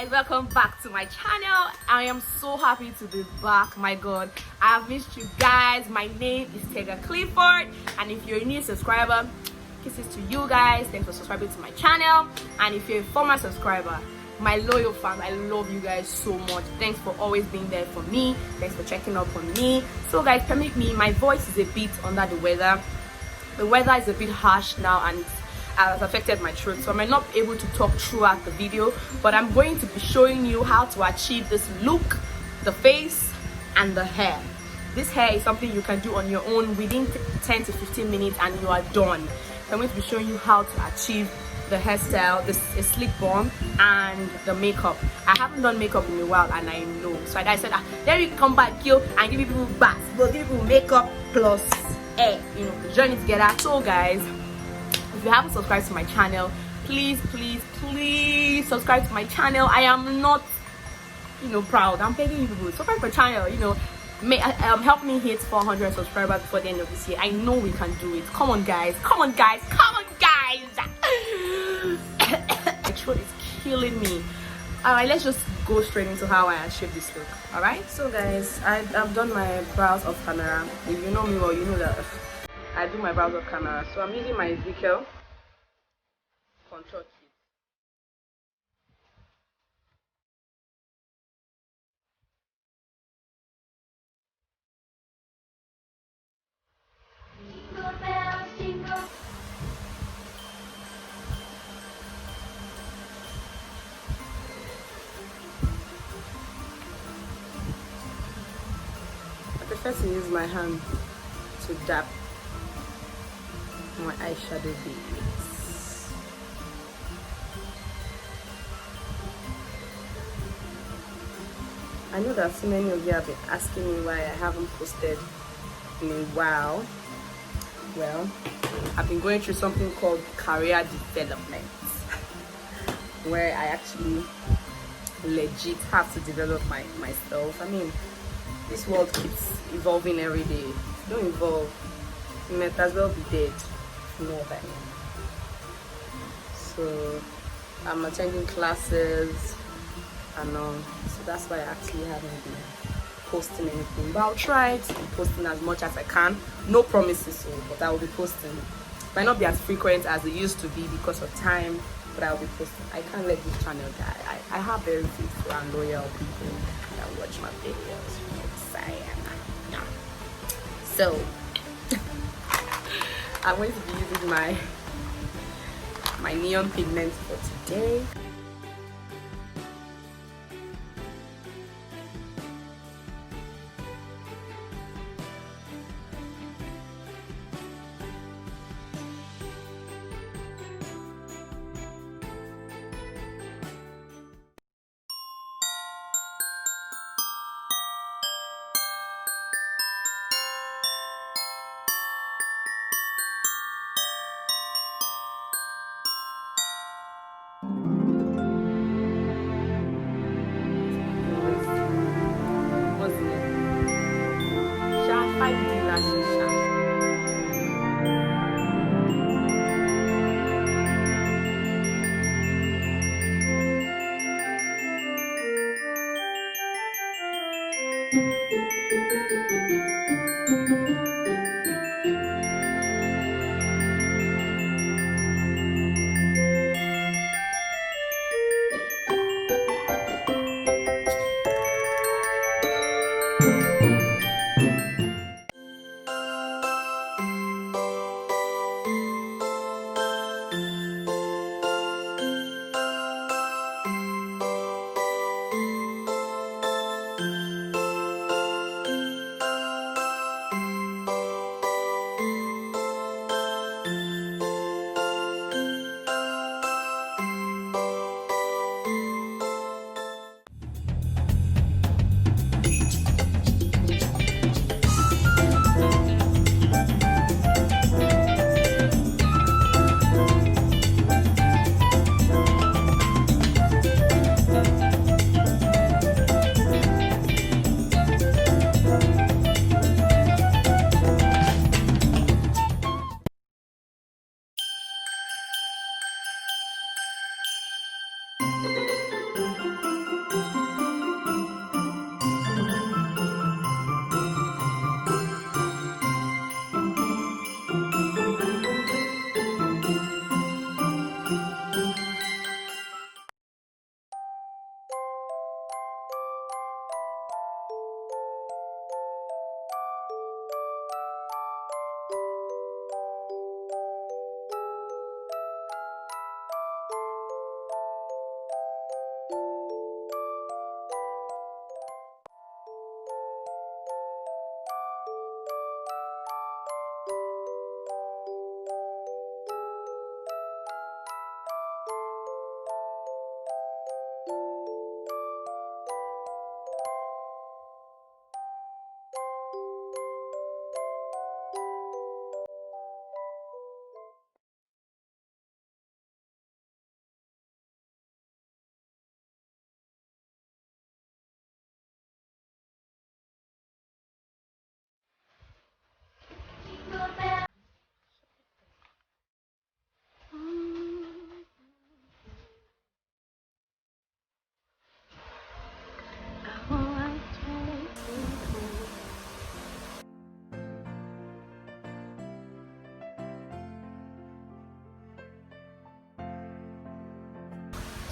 guys, welcome back to my channel. I am so happy to be back. My god, I have missed you guys. My name is Tega Clifford, and if you're a new subscriber, kisses to you guys. Thanks for subscribing to my channel. And if you're a former subscriber, my loyal fans, I love you guys so much. Thanks for always being there for me. Thanks for checking up on me. So guys, permit me, my voice is a bit under the weather. The weather is a bit harsh now, and has affected my throat, so I might not be able to talk throughout the video, but I'm going to be showing you how to achieve this look, the face and the hair. This hair is something you can do on your own within 10 to 15 minutes and you are done. So I'm going to be showing you how to achieve the hairstyle, this slick bun, and the makeup. I haven't done makeup in a while, and I know, so I said, let me come back here and give people baths, but give people makeup plus hair, you know, the journey together. So guys, if you haven't subscribed to my channel, please subscribe to my channel. I am not, proud. I'm begging you people, subscribe to my channel. Help me hit 400 subscribers before the end of this year. I know we can do it. Come on guys, come on guys. My throat is killing me. Alright, let's just go straight into how I achieve this look. Alright, so guys, I've done my brows off camera. If you know me well, you know that I do my brows off camera. So I'm using my Zikel contour kit. I prefer to use my hand to dab my eyeshadow beads. I know that so many of you have been asking me why I haven't posted in a while. Well, I've been going through something called career development where I actually legit have to develop myself. I mean, this world keeps evolving every day. If you don't evolve, you might as well be dead. You know what I mean? So I'm attending classes and so that's why I actually haven't been posting anything, but I'll try to be posting as much as I can. No promises, but I will be posting. Might not be as frequent as it used to be because of time, but I'll be posting. I can't let this channel die. I have very faithful and loyal people that watch my videos. Yeah. So I'm going to be using my neon pigment for today.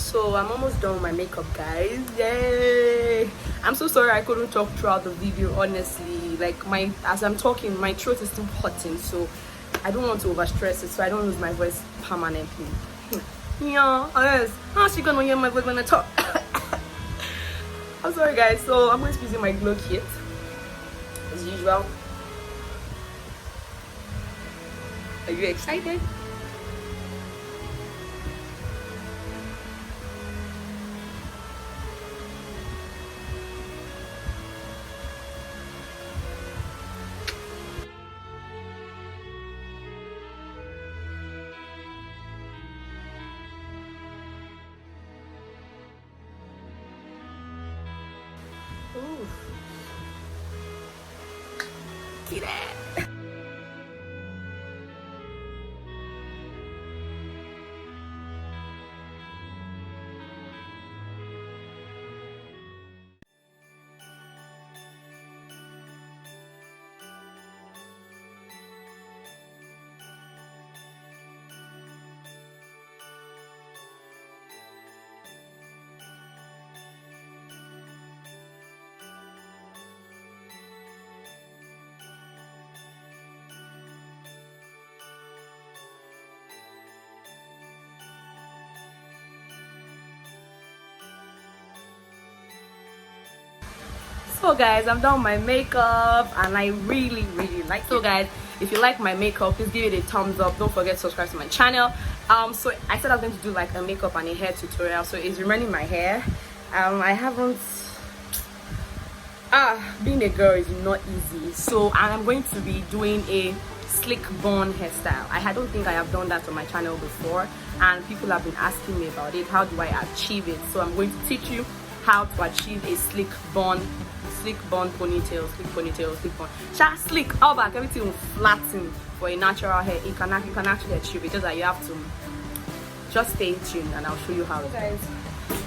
So I'm almost done with my makeup, guys. Yay! I'm so sorry I couldn't talk throughout the video, honestly. Like, as I'm talking, my throat is still hurting, so I don't want to overstress it so I don't lose my voice permanently. Yeah, yes. How's she gonna hear my voice when I talk? I'm sorry, guys. So I'm going to be using my glow kit as usual. Are you excited? Ooh. See that? So guys, I'm done with my makeup and I really like it. So guys, if you like my makeup, please give it a thumbs up. Don't forget to subscribe to my channel. So I said I was going to do like a makeup and a hair tutorial, so it's remaining my hair. I haven't being a girl is not easy, so I'm going to be doing a slick bun hairstyle. I don't think I have done that on my channel before, and people have been asking me about it. How do I achieve it? So I'm going to teach you how to achieve a slick bun ponytail, slick bun. Slick all back, everything will flatten for a natural hair. You can actually achieve it, just that you have to just stay tuned and I'll show you how. So guys,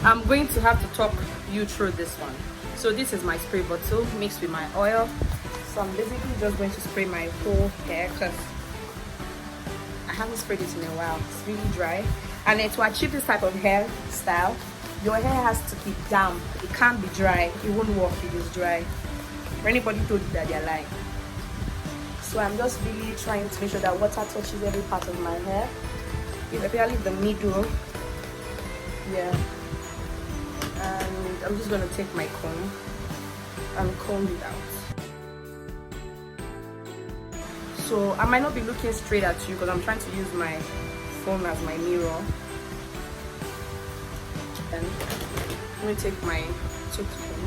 I'm going to have to talk you through this one. So this is my spray bottle mixed with my oil. So I'm basically just going to spray my whole hair because I haven't sprayed it in a while. It's really dry. And then to achieve this type of hairstyle, your hair has to be damp. It can't be dry. It won't work if it's dry. If anybody told you that, they're lying. So I'm just really trying to make sure that water touches every part of my hair, especially the middle. Yeah. And I'm just gonna take my comb and comb it out. So I might not be looking straight at you because I'm trying to use my phone as my mirror. And I'm going to take my toothpick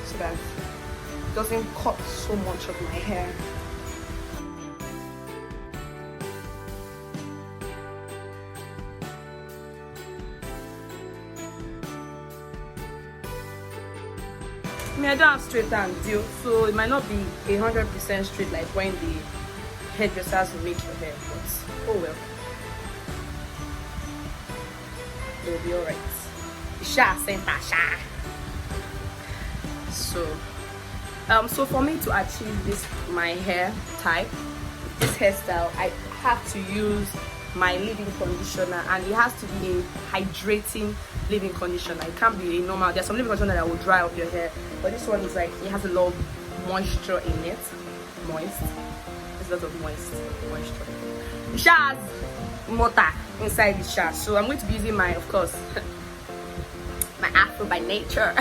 so that it doesn't cut so much of my hair. I mean, I don't have straight and deal, so it might not be 100% straight like when the hairdressers will make your hair, but oh well. It'll be alright. So for me to achieve this my hair type, this hairstyle, I have to use my leave-in conditioner, and it has to be a hydrating leave-in conditioner. It can't be a normal. There's some leave-in conditioner that will dry up your hair, but this one is like, it has a lot of moisture in it. Moist. There's a lot of moisture. It has water inside the shower. So I'm going to be using my, of course, my Afro by nature.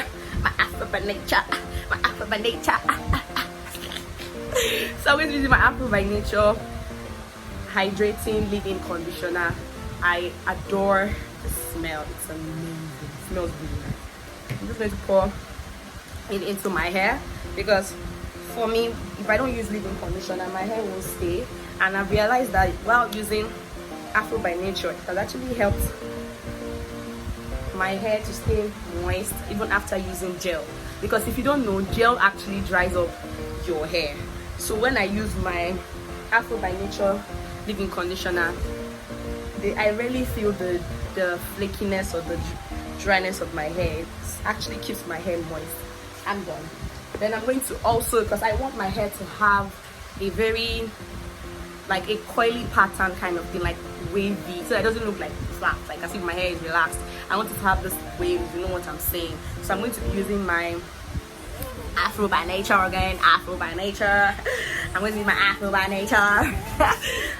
My Afro by nature. My Afro by nature. So I'm going to be using my Afro by nature hydrating leave-in conditioner. I adore the smell. It's amazing. It smells really nice. I'm just going to pour it into my hair because for me, if I don't use leave-in conditioner, my hair won't stay. And I've realized that while using Afro by nature, it has actually helped my hair to stay moist even after using gel, because if you don't know, gel actually dries up your hair. So when I use my Afro by nature leave-in conditioner, I really feel the flakiness or the dryness of my hair. It actually keeps my hair moist. I'm done. Then I'm going to also, because I want my hair to have a very like a coily pattern kind of thing, like wavy, so it doesn't look like flat, like as if my hair is relaxed. I want it to have this wave, you know what I'm saying. So I'm going to be using my Afro by Nature again. Afro by Nature. I'm going to use my Afro by Nature. I'm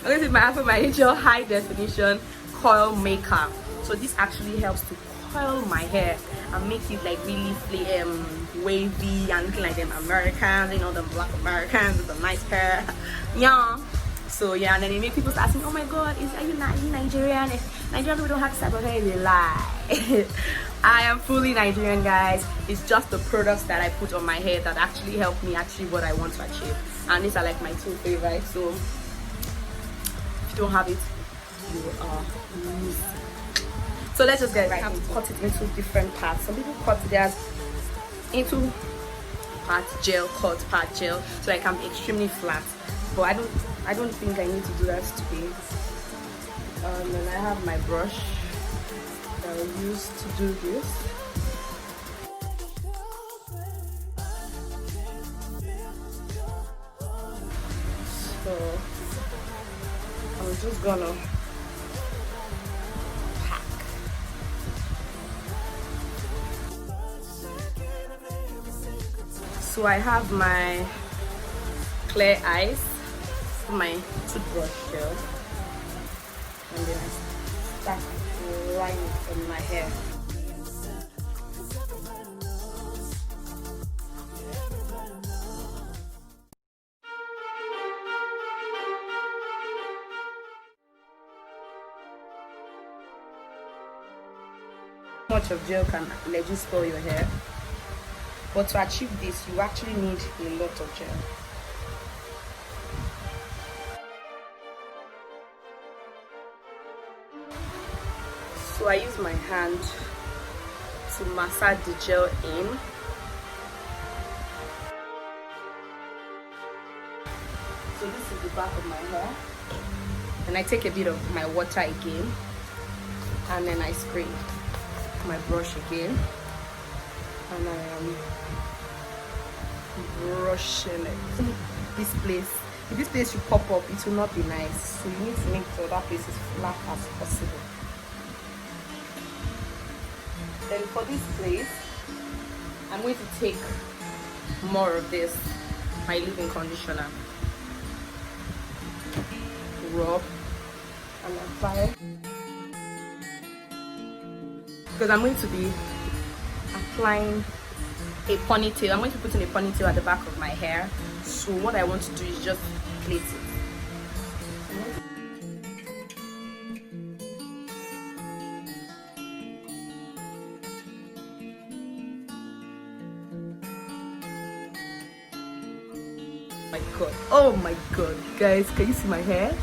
going to use my Afro by Nature high definition coil maker. So this actually helps to coil my hair and make it like really wavy and looking like them Americans, you know, them black Americans with the nice hair. Yeah. So yeah, and then it makes people start asking, oh my god, are you Nigerian? If Nigerian people don't have this type of hair, they lie. I am fully Nigerian, guys. It's just the products that I put on my hair that actually help me achieve what I want to achieve. And these are like my two favorites. So if you don't have it, you are losing. So let's just get right into it. Cut it into different parts. Some people cut theirs into part gel, cut part gel, so I can be extremely flat. But I don't think I need to do that today. And I have my brush that I use to do this. So I'm just gonna pack. So I have my clear eyes, my toothbrush gel, and then I start applying it on my hair. Much of gel can let you spoil your hair, but to achieve this you actually need a lot of gel. So I use my hand to massage the gel in. So this is the back of my hair, and I take a bit of my water again, and then I spray my brush again, and I am brushing it. This place, if this place should pop up, it will not be nice, so you need to make sure that place is flat as possible. Then for this place, I'm going to take more of this, my leave-in conditioner, rub and apply, because I'm going to be applying a ponytail. I'm going to put in a ponytail at the back of my hair. So what I want to do is just plait it. Oh my god, guys, can you see my hair?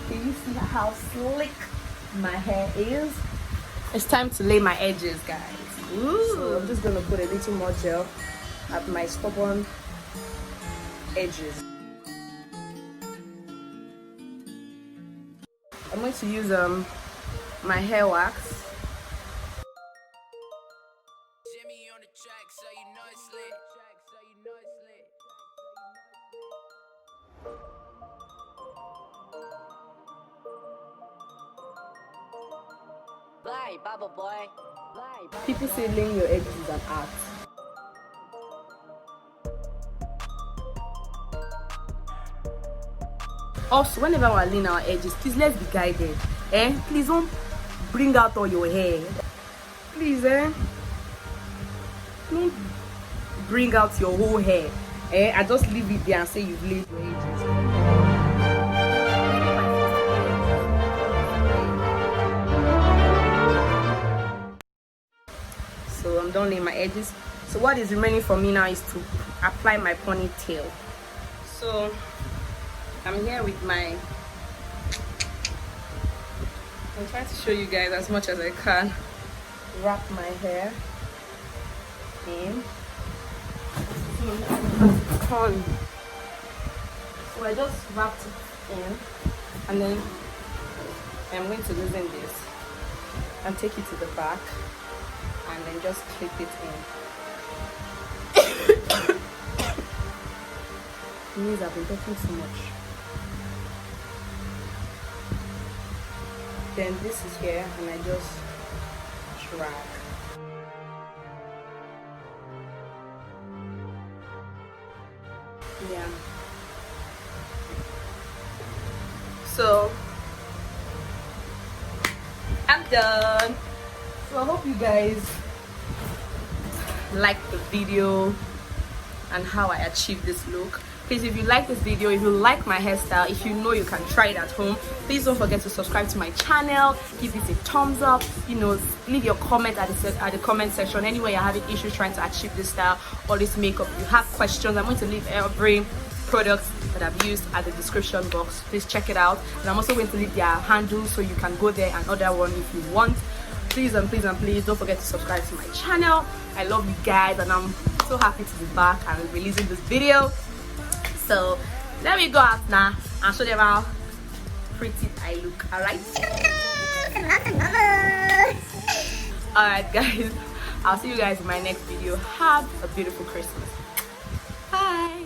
Can you see how slick my hair is? It's time to lay my edges, guys. Ooh. So I'm just gonna put a little more gel at my stubborn edges. I'm going to use my hair wax. People say laying your edges is an art. Also, whenever we're laying our edges, please let's be guided. Please don't bring out all your hair. Please, don't bring out your whole hair. I just leave it there and say you've laid your edges. So I'm done laying my edges. So what is remaining for me now is to apply my ponytail. So I'm here with my, I'm trying to show you guys as much as I can. Wrap my hair in. So I just wrapped it in, and then I'm going to loosen this and take it to the back, and then just clip it in. Means I've been talking too much. then this is here, and I just drag. Yeah. So I'm done. So I hope you guys like the video and how I achieved this look. Please, if you like this video, if you like my hairstyle, if you know you can try it at home, please don't forget to subscribe to my channel, give it a thumbs up, you know, leave your comment at the comment section. Anywhere you're having issues trying to achieve this style or this makeup, you have questions, I'm going to leave every product that I've used at the description box. Please check it out, and I'm also going to leave their handles so you can go there and order one if you want. Please and please and please don't forget to subscribe to my channel. I love you guys, and I'm so happy to be back and releasing this video. So let me go out now and show them how pretty I look. Alright guys, I'll see you guys in my next video. Have a beautiful Christmas. Bye.